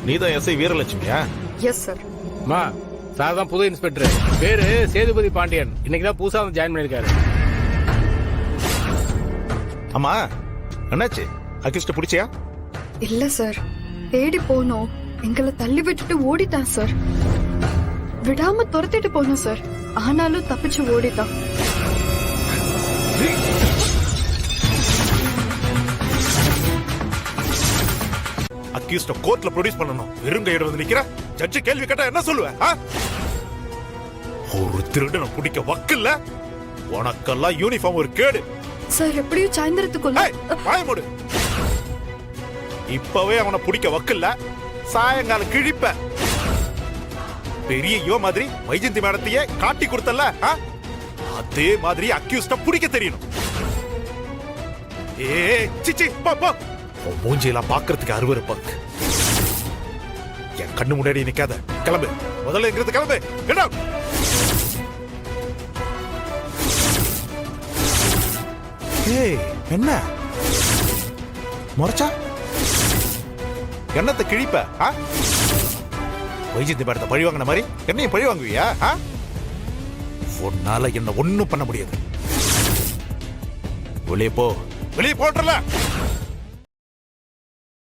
நீதான் எஸ்ஐ வீரலட்சுமியா? Yes sir. மா, சார் தான் புது இன்ஸ்பெக்டர். பேரு சேதுபதி பாண்டியன். இன்னைக்கு தான் புதுசா வந்து ஜாயின் பண்ணிருக்காரு. ஆமா, என்னாச்சு? அகிஸ்ட பிடிச்சியா? இல்ல சார், தேடி போனோம். எங்களை தள்ளி விட்டுட்டு ஓடிட்டான் சார். விடாம துரத்திட்டு போனோம் சார். ஆனாலும் தப்பிச்சு ஓடிட்டான். அக்யூஸ்ட கோர்ட்ல ப்ரொடியூஸ் பண்ணனும். வெறும் கையோட வந்து நிக்கிற. ஜட்ஜ் கேள்வி கேட்டா என்ன சொல்லுவ? ஒரு திருடனை பிடிக்க வக்கில்ல. உனக்கெல்லாம் யூனிஃபார்ம் ஒரு கேடு. சார் எப்படியும் சாயந்தரத்துக்குள்ள. வாய மூடு. இப்பவே அவனை பிடிக்க வக்கில்ல. சாயங்காலம் கிழிப்ப. பெரிய யோ மாதிரி வைஜந்தி மேடத்தையே காட்டி கொடுத்தல. அதே மாதிரி அக்யூஸ்ட பிடிக்க தெரியணும். ஏ சிச்சி போ போ. மூஞ்சியெல்லாம் பாக்குறதுக்கு அருவருப்பாங்க. என் கண்ணு முன்னாடி நிக்காத. கிளம்பு. முதல்ல இங்கிருந்து கிளம்பு. Get out. ஏய், என்ன முறைச்சா? என்னத்தை கிழிப்ப? வைஜந்தி மேடத்தை பழி வாங்கின மாதிரி என்னையும் பழி வாங்குவியா? உன்னால என்ன ஒண்ணும் பண்ண முடியாது. வெளியே போ. வெளியே போட்டுறல.